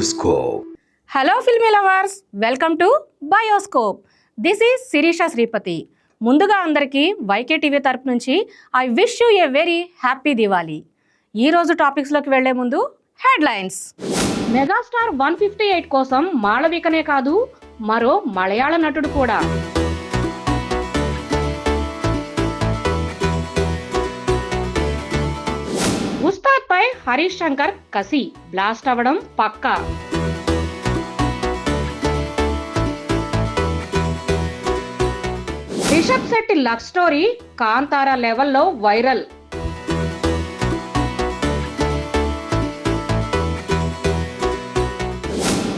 Bioscope. Hello filmy lovers, welcome to Bioscope. This is Shirisha Sripathi. ముందుగా అందరికీ YK TV తరపు నుంచి I wish you a very happy Diwali. ఈరోజు టాపిక్స్లోకి వెళ్లే ముందు హెడ్లైన్స్. మెగాస్టార్ 158 కోసం మాళవికనే కాదు, మరో మలయాళ నటుడు కూడా. ఉస్తాద్ పై హరీష్ శంకర్ కసి బ్లాస్ట్ అవ్వడం పక్కా. రిషబ్ శెట్టి లవ్ స్టోరీ కాంతారా లెవెల్లో వైరల్.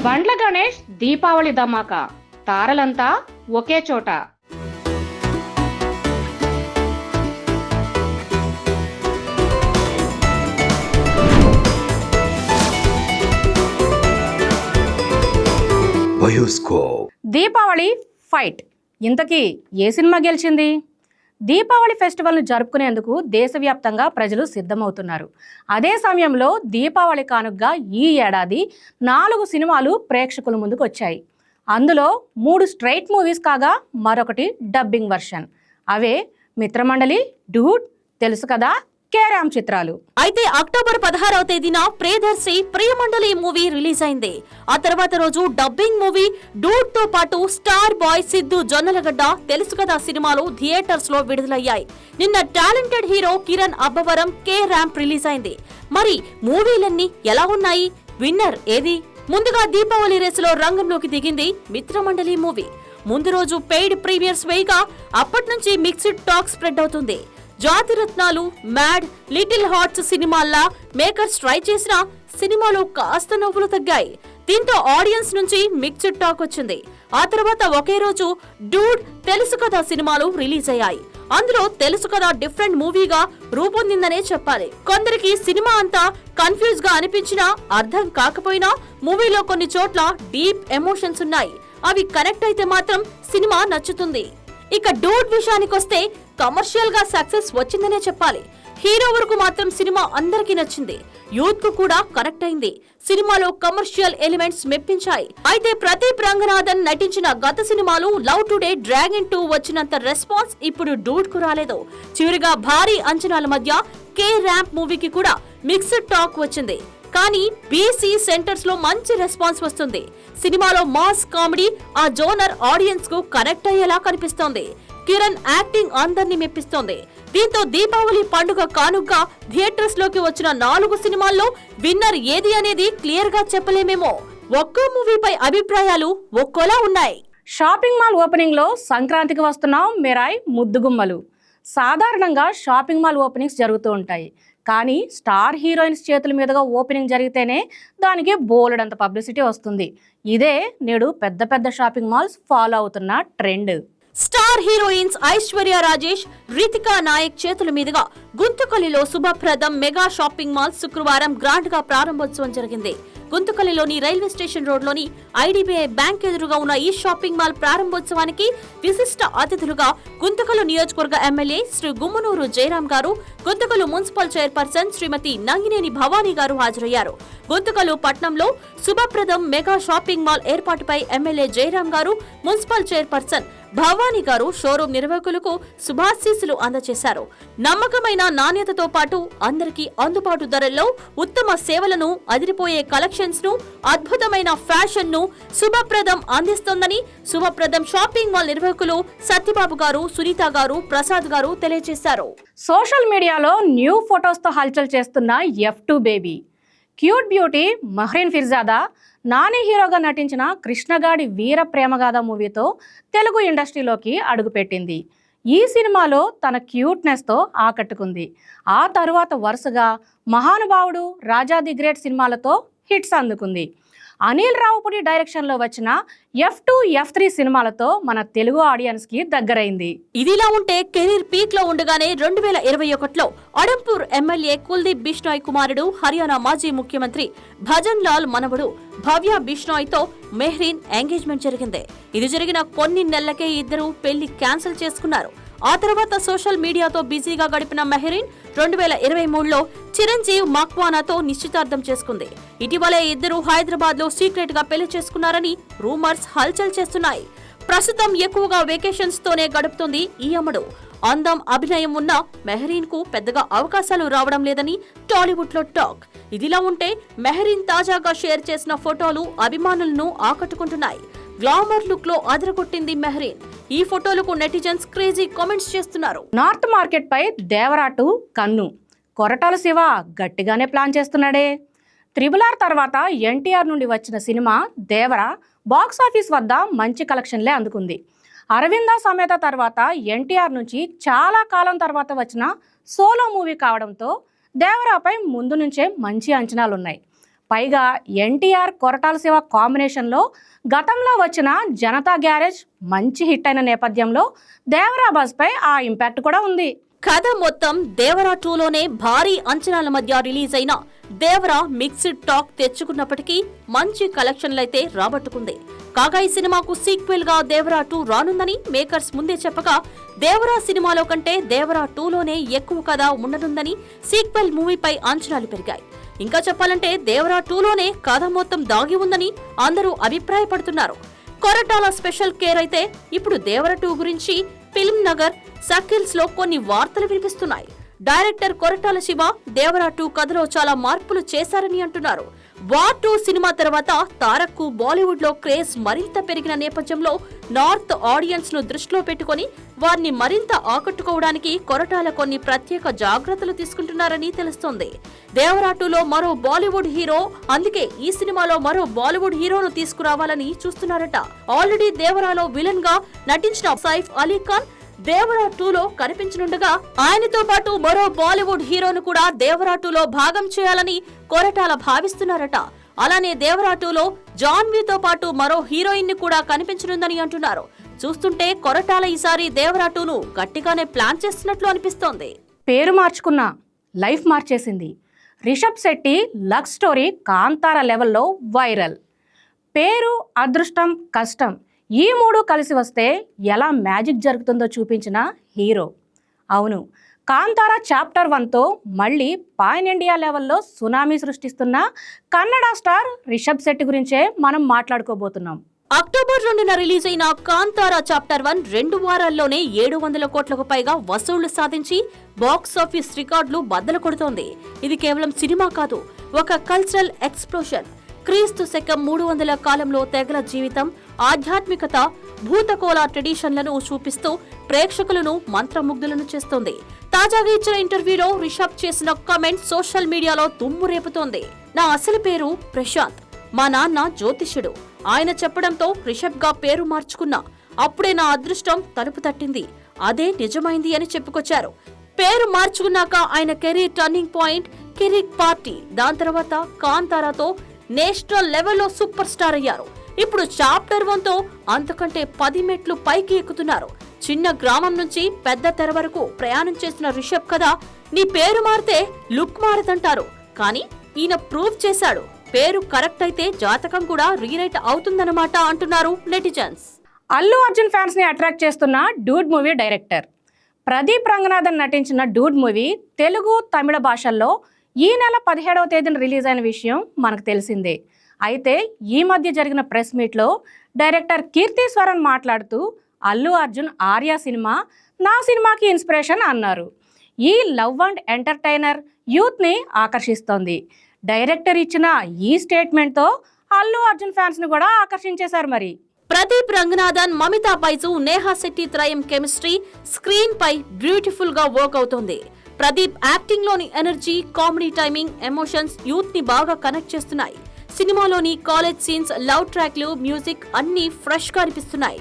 బండ్ల గణేష్ దీపావళి ధమాకా, తారలంతా ఒకే చోట. Bioscope. దీపావళి ఫైట్. ఇంతకీ ఏ సినిమా గెలిచింది? దీపావళి ఫెస్టివల్ను జరుపుకునేందుకు దేశవ్యాప్తంగా ప్రజలు సిద్ధమవుతున్నారు. అదే సమయంలో దీపావళి కానుకగా ఈ ఏడాది 4 సినిమాలు ప్రేక్షకుల ముందుకు వచ్చాయి. అందులో 3 స్ట్రైట్ మూవీస్ కాగా మరొకటి డబ్బింగ్ వర్షన్. అవే మిత్రమండలి, డూడ్, తెలుసు కదా, కేరామ్ చిత్రాలు. అయితే అక్టోబర్ 16వ తేదీన ప్రియదర్శి ప్రియమండలి మూవీ రిలీజ్ అయింది. ఆ తర్వాత రోజు డబ్బింగ్ మూవీ డూడ్ తో పాటు స్టార్ బాయ్ సిద్ధు జొన్నలగడ్డ, తెలుసు కదా సినిమాలు థియేటర్స్ లో విడుదలయ్యాయి. నిన్న talented hero Kiran Abbavaram K ramp release అయింది. మరి మూవీలన్నీ ఎలా ఉన్నాయి? విన్నర్ ఏది? ముందుగా దీపావళి రేసులో రంగంలోకి దిగింది మిత్రమండలి మూవీ. ముందు రోజు పెయిడ్ ప్రీమియర్స్ వేయగా అప్పటి నుంచి మిక్స్డ్ టాక్ స్ప్రెడ్ అవుతుంది. జాతిరత్నాలు, మ్యాడ్, లిటిల్ హార్ట్స్ సినిమాల్లా మేకర్స్ ట్రై చేసినా సినిమాలో కాస్త నవ్వులు తగ్గాయి. దీంతో ఆడియన్స్ నుంచి మిక్స్డ్ టాక్ వచ్చింది. ఆ తర్వాత ఒకే రోజు డూడ్, తెలుసు కదా సినిమాలు రిలీజ్ అయ్యాయి. అందులో తెలుసు కదా డిఫరెంట్ మూవీగా రూపొందిందనే చెప్పాలి. కొందరికి సినిమా అంతా కన్ఫ్యూజ్ గా అనిపించినా, అర్థం కాకపోయినా మూవీలో కొన్ని చోట్ల డీప్ ఎమోషన్స్ ఉన్నాయి. అవి కనెక్ట్ అయితే మాత్రం సినిమా నచ్చుతుంది. ఇక డూడ్ విషయానికొస్తే కమర్షియల్ గా సక్సెస్ వచ్చిందనే చెప్పాలి. హీరో వరకు మాత్రం సినిమా అందరికీ నచ్చింది. యూత్ కు కూడా కనెక్ట్ అయింది. సినిమాలో కమర్షియల్ ఎలిమెంట్స్ మెప్పించాయి. అయితే ప్రదీప్ రంగనాథన్ నటించిన గత సినిమాలు లవ్ టుడే, డ్రాగన్ 2 వచ్చినంత రెస్పాన్స్ ఇప్పుడు డూడ్ కు రాలేదు. చివరిగా భారీ అంచనాల మధ్య కే ర్యాంప్ మూవీకి కూడా మిక్స్డ్ టాక్ వచ్చింది. కానీ బీసీ సెంటర్స్ లో మంచి రెస్పాన్స్ వస్తుంది. సినిమాలో మాస్ కామెడీ ఆ జోనర్ ఆడియన్స్ కు కనెక్ట్ అయ్యేలా కనిపిస్తోంది. కిరణ్ యాక్టింగ్ అందరినీ మెప్పిస్తోంది. దీంతో దీపావళి పండుగ కానుకగా థియేటర్స్ లోకి వచ్చిన 4 సినిమాల్లో విన్నర్ ఏది అనేది క్లియర్ గా చెప్పలేమేమో. ఒక్కో మూవీపై అభిప్రాయాలు ఒక్కోలా ఉన్నాయి. షాపింగ్ మాల్ ఓపెనింగ్ లో సంక్రాంతికి వస్తున్నాం మెరాయ్ ముద్దుగుమ్మలు. సాధారణంగా షాపింగ్ మాల్ ఓపెనింగ్స్ జరుగుతూ ఉంటాయి. కానీ స్టార్ హీరోయిన్స్ చేతుల మీదుగా ఓపెనింగ్ జరిగితేనే దానికి బోలెడంత పబ్లిసిటీ వస్తుంది. ఇదే నేడు పెద్ద పెద్ద షాపింగ్ మాల్స్ ఫాలో అవుతున్న trend. Star heroines Aishwarya Rajesh, Ritika Nayak చేతుల మీదుగా గుంతకల్లిలో శుభప్రదం మెగా షాపింగ్ మాల్ శుక్రవారం గ్రాండ్ గా ప్రారంభోత్సవం జరిగింది. గుంతకల్లిలోని రైల్వే స్టేషన్ రోడ్లోని ఐడిబిఐ బ్యాంక్ ఎదురుగా ఉన్న ఈ షాపింగ్ మాల్ ప్రారంభోత్సవానికి విశిష్ట అతిథులుగా గుంతకల్లు నియోజకవర్గ ఎమ్మెల్యే శ్రీ గుమ్మనూరు జయరాం గారు, గుంతకల్లు మున్సిపల్ చైర్పర్సన్ శ్రీమతి నంగినేని భవానీ గారు హాజరయ్యారు. గుంతకల్లు పట్నంలో శుభప్రదం మెగా షాపింగ్ మాల్ ఏర్పాటుపై ఎమ్మెల్యే జయరాం గారు, మున్సిపల్ చైర్పర్సన్ భవానీ గారు షోరూం నిర్వాహకులకు శుభాశీస్సులు అందజేశారు. నమ్మకమైన నాణ్యతతో పాటు అందరికీ అందుబాటు ధరల్లో ఉత్తమ సేవలను, అదిరిపోయే కలెక్షన్స్ ను, అద్భుతమైన ఫ్యాషన్ ను శుభప్రదం అందిస్తోందని శుభప్రదం షాపింగ్ మాల్ నిర్వాహకులు సత్యబాబు గారు, సునీత గారు, ప్రసాద్ గారు తెలియజేశారు. సోషల్ మీడియాలో న్యూ ఫొటోస్ తో హల్చల్ చేస్తున్న F2 baby. Cute beauty Mehreen Pirzada Nani హీరోగా నటించిన కృష్ణగాడి వీర ప్రేమగాథ మూవీతో తెలుగు ఇండస్ట్రీలోకి అడుగుపెట్టింది. ఈ సినిమాలో తన క్యూట్నెస్తో ఆకట్టుకుంది. ఆ తరువాత వరుసగా మహానుభావుడు, రాజా ది గ్రేట్ సినిమాలతో హిట్స్ అందుకుంది. అనిల్ రావుపూడి డైరెక్షన్లో వచ్చిన F2, F3 సినిమాలతో మన తెలుగు ఆడియన్స్కి దగ్గరైంది. ఇదిలా ఉంటే కెరీర్ పీక్ లో ఉండగానే 2021లో అడంపూర్ ఎమ్మెల్యే కుల్దీప్ బిష్నాయ్ కుమారుడు, హర్యానా మాజీ ముఖ్యమంత్రి భజన్ లాల్ మనవడు భవ్య బిష్నాయ్ తో మెహ్రీన్ ఎంగేజ్మెంట్ జరిగింది. ఇది జరిగిన కొన్ని నెలలకే ఇద్దరు పెళ్లి క్యాన్సిల్ చేసుకున్నారు. ఆ తర్వాత సోషల్ మీడియాతో బిజీగా గడిపిన మెహ్రీన్ 2023లో చిరంజీవి మక్వానాతో నిశ్చితార్థం చేసుకుంది. ఇటీవలే ఇద్దరు హైదరాబాద్ లో సీక్రెట్ గా పెళ్లి చేసుకున్నారని రూమర్స్ హల్చల్ చేస్తున్నాయి. ప్రస్తుతం ఎక్కువగా వెకేషన్స్ తోనే గడుపుతుంది ఈ అమ్మడు. అందం, అభినయం ఉన్న మెహరీన్ కు పెద్దగా అవకాశాలు రావడం లేదని టాలీవుడ్ లో టాక్. ఇదిలా ఉంటే మెహరీన్ తాజాగా షేర్ చేసిన ఫోటోలు అభిమానులను ఆకట్టుకుంటున్నాయి. గ్లామర్ లుక్ లో అదరగొట్టింది మెహరీన్. ఈ ఫోటోలకు నెటిజన్స్ క్రేజీ కామెంట్స్ చేస్తున్నారు. నార్త్ మార్కెట్ పై దేవరాటు కన్ను. కొరటాల శివ గట్టిగానే ప్లాన్ చేస్తున్నాడే. RRR తర్వాత ఎన్టీఆర్ నుండి వచ్చిన సినిమా దేవర బాక్సాఫీస్ వద్ద మంచి కలెక్షన్లే అందుకుంది. అరవింద సమేత తర్వాత ఎన్టీఆర్ నుంచి చాలా కాలం తర్వాత వచ్చిన సోలో మూవీ కావడంతో దేవరాపై ముందు నుంచే మంచి అంచనాలున్నాయి. పైగా ఎన్టీఆర్ కొరటాల శివ కాంబినేషన్లో గతంలో వచ్చిన జనతా గ్యారేజ్ మంచి హిట్ అయిన నేపథ్యంలో దేవరా బజ్పై ఆ ఇంపాక్ట్ కూడా ఉంది. కథ మొత్తం దేవరా 2లోనే భారీ అంచనాల మధ్య రిలీజ్ అయిన దేవరా మిక్స్డ్ టాక్ తెచ్చుకున్నప్పటికీ మంచి కలెక్షన్లైతే రాబట్టుకుంది. కాగా ఈ సినిమాకు సీక్వెల్ గా దేవరా 2 రానుందని మేకర్స్ ముందే చెప్పగా, దేవరా సినిమాలో కంటే దేవరా 2లోనే ఎక్కువ కథ ఉండనుందని సీక్వెల్ మూవీపై అంచనాలు పెరిగాయి. ఇంకా చెప్పాలంటే దేవరా 2లోనే కథ మొత్తం దాగి ఉందని అందరూ అభిప్రాయపడుతున్నారు. కొరటాల స్పెషల్ కేర్ అయితే ఇప్పుడు దేవరా 2 గురించి ఫిల్మ్ నగర్ సర్కిల్స్ లో కొన్ని వార్తలు వినిపిస్తున్నాయి. డైరెక్టర్ కొరటాల శివ దేవరా 2 కథలో చాలా మార్పులు చేశారని అంటున్నారు. వార్ 2 సినిమా తర్వాత తారక్ కు బాలీవుడ్ లో క్రేజ్ మరింత పెరిగిన నేపథ్యంలో నార్త్ ఆడియన్స్ ను దృష్టిలో పెట్టుకుని వారిని మరింత ఆకట్టుకోవడానికి కొరటాల కొన్ని ప్రత్యేక జాగ్రత్తలు తీసుకుంటున్నారని తెలుస్తోంది. దేవరా 2లో మరో బాలీవుడ్ హీరో, అందుకే ఈ సినిమాలో మరో బాలీవుడ్ హీరోను తీసుకురావాలని చూస్తున్నారట. ఆల్రెడీ దేవరాలో విలన్ గా నటించిన సైఫ్ అలీ ఖాన్ దేవరా 2లో కనిపించనుండగా, ఆయనతో పాటు మరో బాలీవుడ్ హీరోను కూడా దేవరా 2లో భాగం చేయాలని కొరటాల భావిస్తున్నారట. అలానే దేవరా 2లో జాన్వీతో పాటు మరో హీరోయిన్ ని కూడా కనిపించనుందని అంటున్నారు. చూస్తుంటే కొరటాల ఈసారి దేవరా 2ను గట్టిగానే ప్లాన్ చేస్తున్నట్లు అనిపిస్తోంది. పేరు మార్చుకున్న లైఫ్ మార్చేసింది. రిషబ్ శెట్టి లవ్ స్టోరీ కాంతార లెవెల్లో వైరల్. పేరు, అదృష్టం, కష్టం ఈ మూడు కలిసి వస్తే ఎలా మ్యాజిక్ జరుగుతుందో చూపించిన హీరో. అవును, కాంతార చాప్టర్ 1తో మళ్ళీ పాన్ ఇండియా లెవెల్లో సునామీ సృష్టిస్తున్న కన్నడ స్టార్ రిషబ్ శెట్టి గురించే మనం మాట్లాడుకోబోతున్నాం. అక్టోబర్ 2న రిలీజ్ అయిన కాంతార చాప్టర్ 1 2 వారాల్లోనే 700 కోట్లకు పైగా వసూళ్లు సాధించి బాక్సాఫీస్ రికార్డులు బద్దలు కొడుతోంది. ఇది కేవలం సినిమా కాదు, ఒక కల్చరల్ ఎక్స్ప్లోషన్. క్రీస్తు శకం 300 కాలంలో తెగల జీవితం, ఆధ్యాత్మికత, భూతకోళ ట్రెడిషన్లను చూపిస్తూ ప్రేక్షకులను మంత్రముగ్ధులను చేస్తోంది. తాజాగా ఇచ్చిన ఇంటర్వ్యూలో రిషబ్ చేసిన కామెంట్ సోషల్ మీడియాలో దుమ్ము రేపుతోంది. నా అసలు పేరు ప్రశాంత్, మా నాన్న జ్యోతిష్యుడు. ఆయన చెప్పడంతో రిషబ్ గా పేరు మార్చుకున్నా. అప్పుడే నా అదృష్టం తలుపు తట్టింది, అదే నిజమైంది అని చెప్పుకొచ్చారు. పేరు మార్చుకున్నాక ఆయన career turning point Kirik party. దాని తర్వాత కాంతారాతో నేషనల్ లెవెల్లో సూపర్ స్టార్ అయ్యారు. ఇప్పుడు చాప్టర్ 1తో అంతకంటే 10 మెట్లు పైకి ఎక్కుతున్నారు. చిన్న గ్రామం నుంచి పెద్ద తెర వరకు ప్రయాణం చేసిన రిషబ్ కథ నీ పేరు మారితే లుక్ మారదంటారు, కానీ ఈయన ప్రూవ్ చేశాడు. పేరు కరెక్ట్ అయితే జాతకం కూడా రీరైట్ అవుతుందన్నమాట అంటున్నారు నెటిజన్స్. అల్లు అర్జున్ ఫ్యాన్స్ ని అట్రాక్ట్ చేస్తున్న Dude movie director Pradeep Ranganathan నటించిన డూడ్ మూవీ తెలుగు, తమిళ భాషల్లో ఈ నెల 17వ తేదీన రిలీజ్ అయిన విషయం మనకు తెలిసిందే. అయితే ఈ మధ్య జరిగిన ప్రెస్ మీట్లో డైరెక్టర్ కీర్తిస్వరన్ మాట్లాడుతూ అల్లు అర్జున్ ఆర్య సినిమా నా సినిమాకి ఇన్స్పిరేషన్ అన్నారు. ఈ లవ్ అండ్ ఎంటర్టైనర్ యూత్ని ఆకర్షిస్తోంది. డైరెక్టర్ ఇచ్చిన ఈ స్టేట్మెంట్తో అల్లు అర్జున్ ఫ్యాన్స్ని కూడా ఆకర్షించేశారు. మరి ప్రదీప్ రంగనాథన్, మమితా బైజు, నేహా శెట్టి త్రయం కెమిస్ట్రీ స్క్రీన్ పై బ్యూటిఫుల్ గా వర్క్ అవుతోంది. ప్రదీప్ యాక్టింగ్ లోని energy, comedy timing, emotions youth ని బాగా కనెక్ట్ చేస్తున్నాయి. సినిమాలోని కాలేజ్ సీన్స్, లవ్ ట్రాక్లు, మ్యూజిక్ అన్ని ఫ్రెష్ గా అనిపిస్తున్నాయి.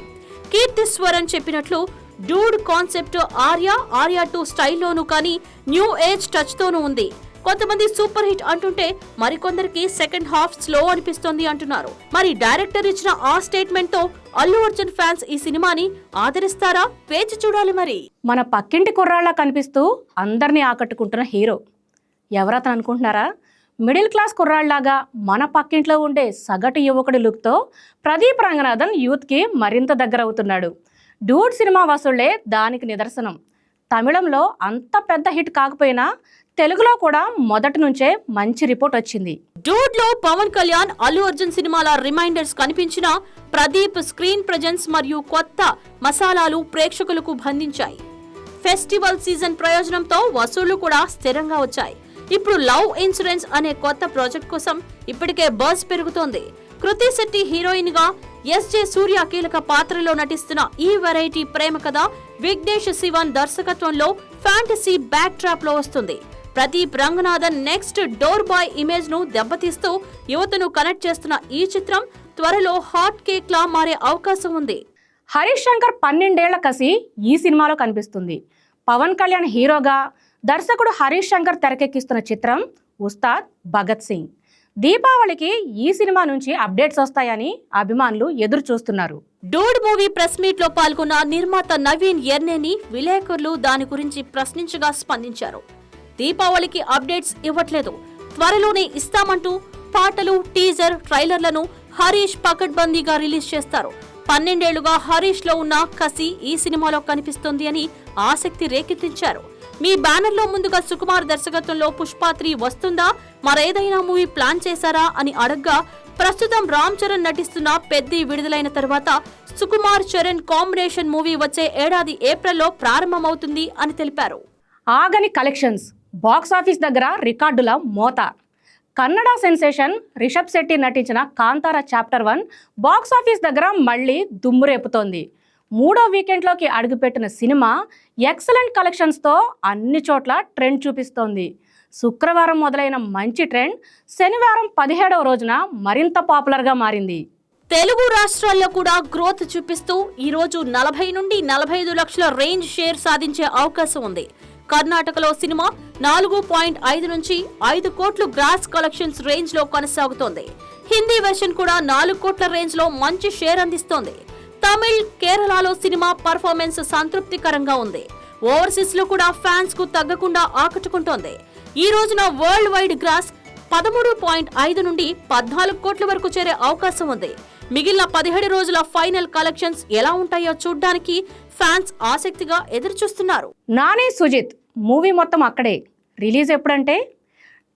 కీర్తిస్వరన్ చెప్పినట్లు డూడ్ కాన్సెప్ట్ ఆర్య 2 స్టైల్లోనూ కానీ న్యూ ఏజ్ టచ్ తోనూ ఉంది. కొంతమంది సూపర్ హిట్ అంటుంటే మరికొందరికి సెకండ్ హాఫ్ స్లో అనిపిస్తోంది అంటున్నారు. మరి డైరెక్టర్ ఇచ్చిన ఆ స్టేట్మెంట్ తో అల్లు అర్జున్ ఫ్యాన్స్ ఈ సినిమాని ఆదరిస్తారా? వేచి చూడాలి. మరి మన పక్కింటి కుర్రాళ్ళ కనిపిస్తూ అందరినీ ఆకట్టుకుంటున్న హీరో ఎవరతను అనుకుంటున్నారా? మిడిల్ క్లాస్ కుర్రాళ్లాగా మన పక్కింట్లో ఉండే సగటు యువకుడి లుక్తో ప్రదీప్ రంగనాథన్ యూత్కి మరింత దగ్గర అవుతున్నాడు. డూడ్ సినిమా వసూళ్లే దానికి నిదర్శనం. తమిళంలో అంత పెద్ద హిట్ కాకపోయినా తెలుగులో కూడా మొదటి నుంచే మంచి రిపోర్ట్ వచ్చింది. డూడ్ లో పవన్ కళ్యాణ్, అల్లు అర్జున్ సినిమాల రిమైండర్స్ కనిపించిన ప్రదీప్ స్క్రీన్ ప్రెజెన్స్ మరియు కొత్త మసాలాలు ప్రేక్షకులకు బంధించాయి. ఫెస్టివల్ సీజన్ ప్రయోజనంతో వసూళ్లు కూడా స్థిరంగా వచ్చాయి. ఇప్పుడు లవ్ ఇన్సూరెన్స్ అనే కొత్త ప్రాజెక్ట్ కోసం ఇప్పటికే బజ్ పెరుగుతోంది. కృతి శెట్టి హీరోయిన్ గా, ఎస్జే సూర్య కీలక పాత్రలో నటిస్తున్న ఈ వెరైటీ ప్రేమ కథ విఘ్నేష్ శివన్ దర్శకత్వంలో ఫ్యాంటసీ బ్యాక్ ట్రాప్ లో వస్తుంది. Pradeep Ranganathan next door boy image ను దెబ్బతీస్తూ యువతను కనెక్ట్ చేస్తున్న ఈ చిత్రం త్వరలో హాట్ కేక్ లా మారే అవకాశం ఉంది. హరీష్ శంకర్ 12 ఏళ్ల కసి ఈ సినిమాలో కనిపిస్తుంది. పవన్ కళ్యాణ్ హీరోగా, దర్శకుడు హరీష్ శంకర్ తెరకెక్కిస్తున్న చిత్రం ఉస్తాద్ భగత్ సింగ్. దీపావళికి ఈ సినిమా నుంచి అప్డేట్స్ వస్తాయని అభిమానులు ఎదురు చూస్తున్నారు. డూడ్ మూవీ ప్రెస్ మీట్ లో పాల్గొన్న నిర్మాత నవీన్ ఎర్నేని విలేకరులు దాని గురించి ప్రశ్నించగా స్పందించారు. దీపావళికి అప్డేట్స్ ఇవ్వట్లేదు, త్వరలోనే ఇస్తామంటూ పాటలు, టీజర్, ట్రైలర్లను హరీష్ పకడ్బందీగా రిలీజ్ చేస్తారు. 12 ఏళ్లుగా హరీష్ లో ఉన్న కసి ఈ సినిమాలో కనిపిస్తుంది అని ఆసక్తి రేకెత్తించారు. మీ బ్యానర్ లో ముందుగా సుకుమార్ దర్శకత్వంలో పుష్ప 3 వస్తుందా, మరేదైనా మూవీ ప్లాన్ చేశారా అని అడగ్గా, ప్రస్తుతం రామ్ చరణ్ నటిస్తున్న పెద్ది విడుదలైన తర్వాత సుకుమార్ చరణ్ కాంబినేషన్ మూవీ వచ్చే ఏడాది ఏప్రిల్లో ప్రారంభమవుతుంది అని తెలిపారు. ఆగని కలెక్షన్స్, బాక్సాఫీస్ దగ్గర రికార్డుల మోత. కన్నడ సెన్సేషన్ రిషబ్ శెట్టి నటించిన కాంతారా చాప్టర్ 1 బాక్సాఫీస్ దగ్గర మళ్లీ దుమ్ము రేపుతోంది. 3వ వీకెండ్లోకి అడుగుపెట్టిన సినిమా ఎక్సలెంట్ కలెక్షన్స్తో అన్ని చోట్ల ట్రెండ్ చూపిస్తోంది. శుక్రవారం మొదలైన మంచి ట్రెండ్ శనివారం 17వ రోజున మరింత పాపులర్గా మారింది. తెలుగు రాష్ట్రాల్లో కూడా గ్రోత్ చూపిస్తూ ఈ రోజు 40 నుండి 45 లక్షల రేంజ్ షేర్ సాధించే అవకాశం ఉంది. కర్ణాటకలో సినిమా 4.5 నుంచి 5 కోట్ల గ్రాస్ కలెక్షన్స్ రేంజ్ లో కొనసాగుతోంది. హిందీ వెర్షన్ కూడా 4 కోట్ల రేంజ్ లో మంచి షేర్ అందిస్తోంది. తమిళ్, కేరళలో సినిమా పర్ఫార్మెన్స్ సంతృప్తికరంగా ఉంది. ఓవర్సీస్ లో కూడా ఫ్యాన్స్ కు తగ్గకుండా ఆకట్టుకుంటోంది. ఈ రోజున వరల్డ్ వైడ్ గ్రాస్ 13.5 నుండి 14 కోట్ల వరకు చేరే అవకాశం ఉంది. మిగిలిన 17 రోజుల ఫైనల్ కలెక్షన్స్ ఎలా ఉంటాయో చూడ్డానికి ఫ్యాన్స్ ఆసక్తిగా ఎదురుచూస్తున్నారు. నాని సుజిత్ మూవీ మొత్తం అక్కడే. రిలీజ్ ఎప్పుడంటే,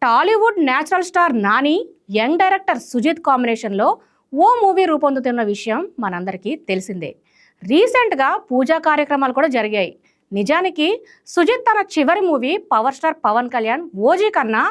Tollywood natural star Nani, young director Sujith కాంబినేషన్లో ఓ మూవీ రూపొందుతున్న విషయం మనందరికీ తెలిసిందే. రీసెంట్గా పూజా కార్యక్రమాలు కూడా జరిగాయి. నిజానికి సుజిత్ తన చివరి movie power star Pavan Kalyan OG కన్నా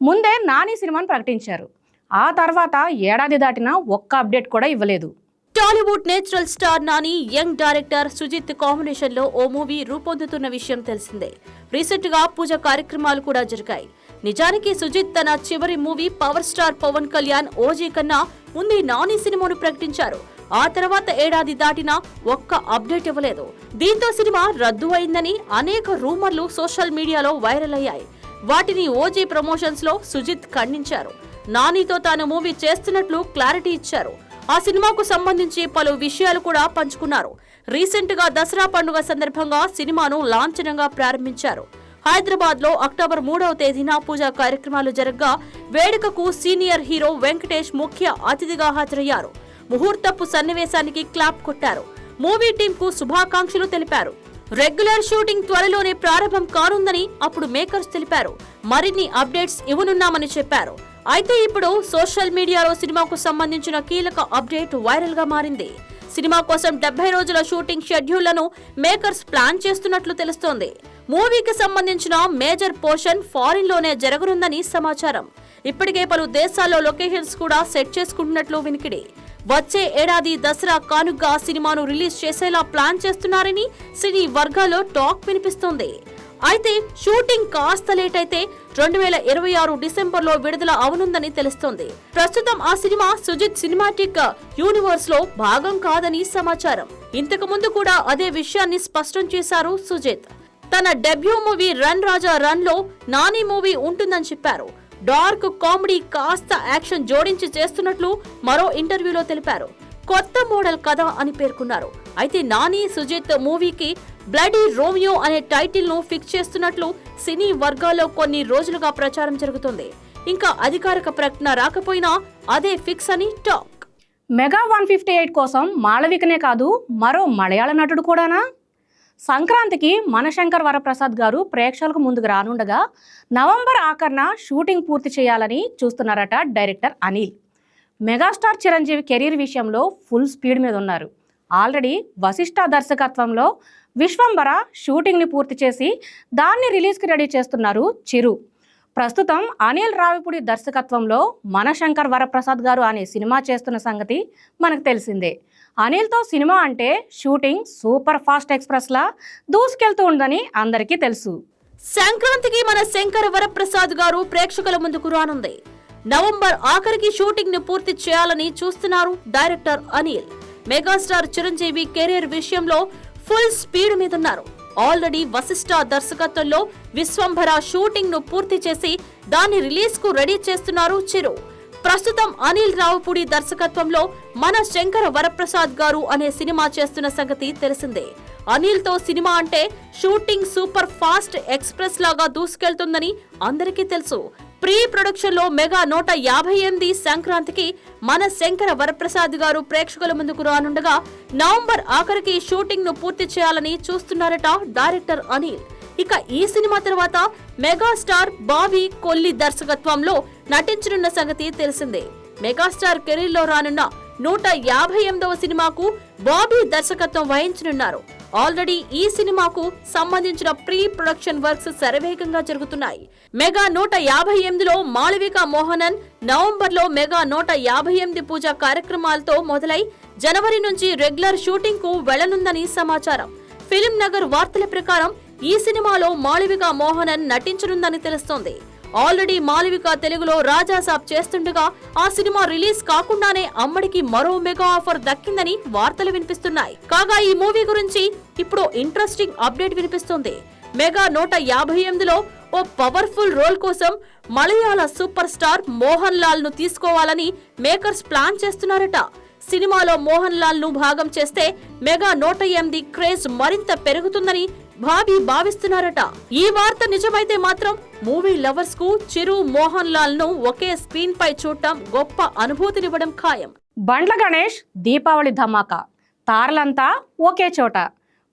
ముందే నాని సినిమాను ప్రకటించారు. ఆ తర్వాత ఏడాది దాటినా ఒక్క అప్డేట్ కూడా ఇవ్వలేదు. Tollywood natural star Nani, young director Sujeeth combination లో ఓ మూవీ రూపొందుతున్న విషయం తెలిసిందే. రీసెంట్ గా పూజ కార్యక్రమాలు కూడా జరిగాయి. నిజానికి సుజిత్ తన చివరి movie power star Pavan Kalyan OG కన్నా ముందే నాని సినిమాను ప్రకటించారు. ఆ తర్వాత ఏడాది దాటినా ఒక్క అప్డేట్ ఇవ్వలేదు. దీంతో సినిమా రద్దు అయిందని అనేక రూమర్లు సోషల్ మీడియాలో వైరల్ అయ్యాయి. వాటిని ఓజీ ప్రమోషన్స్ లో సుజిత్ ఖండించారు. నానితో తాను మూవీ చేస్తున్నట్లు క్లారిటీ ఇచ్చారు. ఆ సినిమాకు సంబంధించి పలు విషయాలు కూడా పంచుకున్నారు. రీసెంట్ గా దసరా పండుగ సందర్భంగా సినిమాను లాంఛనంగా ప్రారంభించారు. హైదరాబాద్ లో అక్టోబర్ 3వ తేదీన పూజా కార్యక్రమాలు జరగ్గా వేడుకకు సీనియర్ హీరో వెంకటేష్ ముఖ్య అతిథిగా హాజరయ్యారు. ముహూర్తపు సన్నివేశానికి క్లాప్ కొట్టారు. మూవీ టీం కు శుభాకాంక్షలు తెలిపారు. రెగ్యులర్ షూటింగ్ త్వరలోనే ప్రారంభం కానుందని అప్పుడు మేకర్స్ తెలిపారు. మరిన్ని అప్డేట్స్ ఇవ్వనున్నామని చెప్పారు. అయితే ఇప్పుడు సోషల్ మీడియాలో సినిమాకు సంబంధించిన కీలక అప్డేట్ వైరల్ గా మారింది. సినిమా కోసం 70 రోజుల షూటింగ్ షెడ్యూళ్లను మేకర్స్ ప్లాన్ చేస్తున్నట్లు తెలుస్తోంది. మూవీకి సంబంధించిన మేజర్ పోర్షన్ ఫారిన్ లోనే జరగనుందని సమాచారం. ఇప్పటికే పలు దేశాల్లో లొకేషన్స్ కూడా సెట్ చేసుకుంటున్నట్లు వినికిడి. వచ్చే ఏడాది దసరా కానుగ్గా సినిమాను రిలీజ్ చేసేలా ప్లాన్ చేస్తున్నారని సినీ వర్గాల్లో టాక్ వినిపిస్తోంది. అయితే షూటింగ్ కాస్త లేట్ అయితే 2026 డిసెంబర్లో విడుదల అవనుందని తెలుస్తోంది. ప్రస్తుతం ఆ సినిమా సుజిత్ సినిమాటిక్ యూనివర్స్ లో భాగం కాదని సమాచారం. ఇంతకు ముందు కూడా అదే విషయాన్ని స్పష్టం చేశారు సుజిత్. తన డెబ్యూ మూవీ రన్ రాజా రన్ లో నాని మూవీ ఉంటుందని చెప్పారు. డార్క్ కామెడీ కాస్త యాక్షన్ జోడించి చేస్తున్నట్లు మరో ఇంటర్వ్యూలో తెలిపారు. కొత్త మోడల్ కథ అని పేర్కొన్నారు. అయితే నాని సుజిత్ మూవీకి బ్లడీ రోమియో అనే టైటిల్ ను ఫిక్స్ చేస్తున్నట్లు సినీ వర్గాల్లో కొన్ని రోజులుగా ప్రచారం జరుగుతుంది. ఇంకా అధికారిక ప్రకటన రాకపోయినా అదే ఫిక్స్ అని టాక్. మెగా 158 కోసం మాళవికనే కాదు, మరో మలయాళ నటుడు కూడానా? సంక్రాంతికి మనశంకర్ వరప్రసాద్ గారు ప్రేక్షకులకు ముందుకు రానుండగా నవంబర్ ఆఖరున షూటింగ్ పూర్తి చేయాలని చూస్తున్నారట director Anil. Megastar Chiranjeevi career విషయంలో ఫుల్ స్పీడ్ మీద ఉన్నారు. ఆల్రెడీ వశిష్ఠ దర్శకత్వంలో విశ్వంబర షూటింగ్ని పూర్తి చేసి దాన్ని రిలీజ్కి రెడీ చేస్తున్నారు చిరు. ప్రస్తుతం అనిల్ రావిపూడి దర్శకత్వంలో మనశంకర్ వరప్రసాద్ గారు అనే సినిమా చేస్తున్న సంగతి మనకు తెలిసిందే. అనిల్తో సినిమా అంటే షూటింగ్ సూపర్ ఫాస్ట్ ఎక్స్ప్రెస్లా దూసుకెళ్తూ ఉందని అందరికీ తెలుసు. సంక్రాంతికి మన శంకర వరప్రసాద్ గారు ప్రేక్షకుల ముందుకు రానుంది. నవంబర్ ఆఖరికి షూటింగ్ ని పూర్తి చేయాలని చూస్తున్నారు director Anil. Megastar Chiranjeevi career విషయంలో ఫుల్ స్పీడ్ మీదున్నారు. ఆల్రెడీ వశిష్ఠ దర్శకత్వంలో విశ్వంభర షూటింగ్ ను పూర్తి చేసి దాన్ని రిలీజ్ కు రెడీ చేస్తున్నారు చిరు. ప్రస్తుతం అనిల్ రావుపూడి దర్శకత్వంలో మన శంకర వరప్రసాద్ గారు అనే సినిమా చేస్తున్న సంగతి తెలిసిందే. అనిల్ తో సినిమా అంటే షూటింగ్ సూపర్ ఫాస్ట్ ఎక్స్ప్రెస్ లాగా దూసుకెళ్తుందని అందరికీ తెలుసు. ప్రీ ప్రొడక్షన్ లో మెగా 158 సంక్రాంతికి మన శంకర వరప్రసాద్ గారు ప్రేక్షకుల ముందుకు రానుండగా నవంబర్ ఆఖరికి షూటింగ్ ను పూర్తి చేయాలని చూస్తున్నారట డైరెక్టర్ అనిల్. ఇక ఈ సినిమా తర్వాత మెగాస్టార్ బాబీ కొల్లి దర్శకత్వంలో నటించనున్న సంగతి తెలిసిందే. మెగాస్టార్ కెరీర్ లో రానున్న 158వ సినిమాకు బాబీ దర్శకత్వం వహించనున్నారు. ఆల్రెడీ ఈ సినిమాకు సంబంధించిన ప్రీ ప్రొడక్షన్ వర్క్స్ శరవేగంగా జరుగుతున్నాయి. మెగా 158లో మాళవిక మోహనన్ నవంబర్లో మెగా 158 పూజా కార్యక్రమాలతో మొదలై జనవరి నుంచి రెగ్యులర్ షూటింగ్ కు వెళ్లనుందని సమాచారం. ఫిల్మ్ నగర్ వార్తల ప్రకారం ఈ సినిమాలో మాళవిక మోహనన్ నటించనుందని తెలుస్తోంది. ఆల్రెడీ మాళవిక తెలుగులో రాజాసాబ్ చేస్తుండగా ఆ సినిమా రిలీజ్ కాకుండానే అమ్మడికి మరో మెగా ఆఫర్ దక్కిందని వార్తలు వినిపిస్తున్నాయి. కాగా ఈ మూవీ గురించి ఇప్పుడు ఇంట్రెస్టింగ్ అప్డేట్ వినిపిస్తుంది. మెగా 158లో ఓ పవర్ఫుల్ రోల్ కోసం మలయాళ సూపర్ స్టార్ మోహన్ లాల్ ను తీసుకోవాలని మేకర్స్ ప్లాన్ చేస్తున్నారట. సినిమాలో మోహన్ లాల్ ను భాగం చేస్తే మెగా 108 క్రేజ్ మరింత పెరుగుతుందని భావిస్తున్నారట. ఈ వార్త నిజమైతే మాత్రం మూవీ లవర్స్ కు చిరు మోహన్ లాల్ ను ఒకే స్క్రీన్ పై చూడటం గొప్ప అనుభూతినివ్వడం ఖాయం. బండ్ల గణేష్ దీపావళి ధమాకా, తారలంతా ఒకే చోట.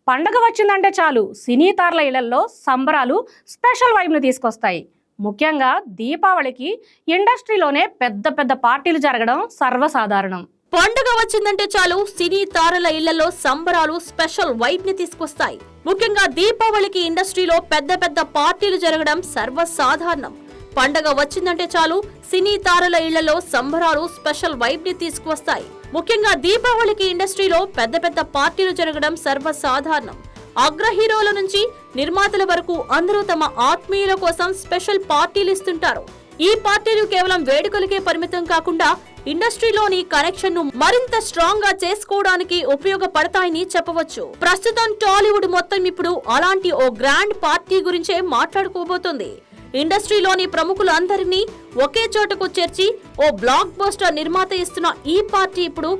పండగ వచ్చిందంటే చాలు సినీ తారల ఇళ్లలో సంబరాలు స్పెషల్ వైబ్ను తీసుకొస్తాయి. ముఖ్యంగా దీపావళికి ఇండస్ట్రీలోనే పెద్ద పెద్ద పార్టీలు జరగడం సర్వసాధారణం. పండుగ వచ్చిందంటే చాలు సినీ తారల ఇళ్లలో సంబరాలు స్పెషల్ వైబ్ ని తీసుకొస్తాయి. ముఖ్యంగా దీపావళికి ఇండస్ట్రీలో పెద్ద పెద్ద పార్టీలు జరగడం సర్వసాధారణం. పండుగ వచ్చిందంటే చాలు సినీ తారల ఇళ్లలో సంబరాలు స్పెషల్ వైబ్ ని తీసుకువస్తాయి. ముఖ్యంగా దీపావళికి ఇండస్ట్రీలో పెద్ద పెద్ద పార్టీలు జరగడం సర్వసాధారణం. అగ్ర హీరోల నుంచి నిర్మాతల వరకు అందరూ తమ ఆత్మీయుల కోసం స్పెషల్ పార్టీలు ఇస్తుంటారు. ఈ పార్టీలు కేవలం వేడుకలకే పరిమితం కాకుండా ఇండస్ట్రీలోని కనెక్షన్ ను మరింత స్ట్రాంగ్ గా చేసుకోవడానికి ఉపయోగపడతాయని చెప్పవచ్చు. ప్రస్తుతం టాలీవుడ్ మొత్తం ఇప్పుడు అలాంటి ఓ గ్రాండ్ పార్టీ గురించే మాట్లాడుకోబోతోంది. ఇండస్ట్రీలోని ప్రముఖులందరినీ ఒకే చోటకు చేర్చి ఓ బ్లాక్ బస్టర్ నిర్మాత ఇస్తున్న ఈ పార్టీ ఇప్పుడు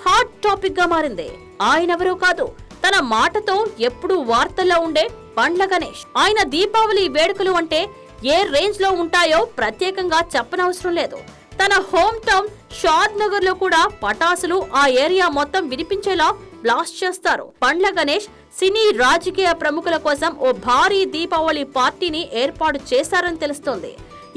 హాట్ టాపిక్ గా మారింది. ఆయనెవరో కాదు, తన మాటతో ఎప్పుడూ వార్తల్లో ఉండే బండ్ల గణేష్. ఆయన దీపావళి వేడుకలు అంటే ఏ రేంజ్ లో ఉంటాయో ప్రత్యేకంగా చెప్పనవసరం లేదు. తన హోమ్ టౌన్ షాద్ నగర్ లో కూడా పటాసులు ఆ ఏరియా మొత్తం వినిపించేలా బ్లాస్ట్ చేస్తారు. బండ్ల గణేష్ సినీ రాజకీయ ప్రముఖుల కోసం ఓ భారీ దీపావళి పార్టీని ఏర్పాటు చేశారని తెలుస్తోంది.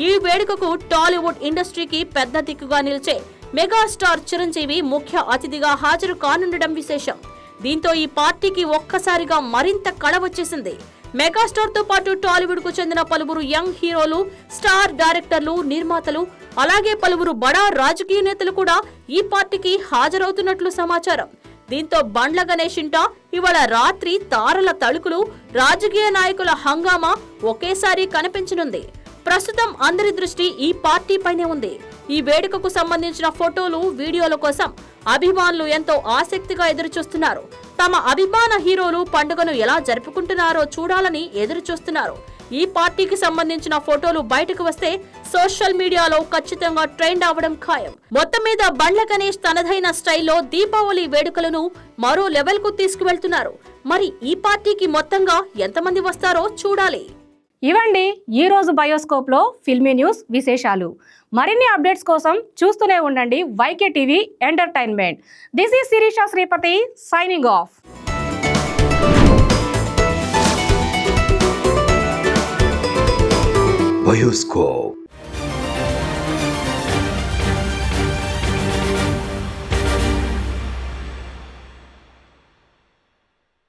ఈ వేడుకకు టాలీవుడ్ ఇండస్ట్రీకి పెద్ద దిక్కుగా నిలిచే మెగాస్టార్ చిరంజీవి ముఖ్య అతిథిగా హాజరు కానుండడం విశేషం. దీంతో ఈ పార్టీకి ఒక్కసారిగా మరింత కళ వచ్చేసింది. మెగాస్టార్ తో పాటు టాలీవుడ్ కు చెందిన పలువురు యంగ్ హీరోలు, స్టార్ డైరెక్టర్లు, నిర్మాతలు, అలాగే పలువురు బడా రాజకీయ నేతలు కూడా ఈ పార్టీకి హాజరవుతున్నట్లు సమాచారం. దీంతో బండ్ల గణేష్ ఇంట ఇవాళ రాత్రి తారల తళుకులు, రాజకీయ నాయకుల హంగామా ఒకేసారి కనిపించనుంది. ప్రస్తుతం అందరి దృష్టి ఈ పార్టీ పైనే ఉంది. ఈ వేడుకకు సంబంధించిన ఫోటోలు, వీడియోల కోసం అభిమానులు ఎంతో ఆసక్తిగా ఎదురుచూస్తున్నారు. తమ అభిమాన హీరోలు పండుగను ఎలా జరుపుకుంటున్నారో చూడాలని ఎదురుచూస్తున్నారు. ఈ పార్టీకి సంబంధించిన ఫోటోలు బయటకు వస్తే సోషల్ మీడియాలో ఖచ్చితంగా ట్రెండ్ అవడం ఖాయం. మొత్తం మీద బండ్ల గణేష్ తనదైన స్టైల్లో దీపావళి వేడుకలను మరో లెవెల్ కు తీసుకువెళ్తున్నారు. మరి ఈ పార్టీకి మొత్తంగా ఎంతమంది వస్తారో చూడాలి. ఇవండి ఈ రోజు బయోస్కోప్ లో ఫిల్మీ న్యూస్ విశేషాలు. మరిన్ని అప్డేట్స్ కోసం చూస్తూనే ఉండండి YK TV entertainment. This is Shirisha Sripathi signing off. Bioscope.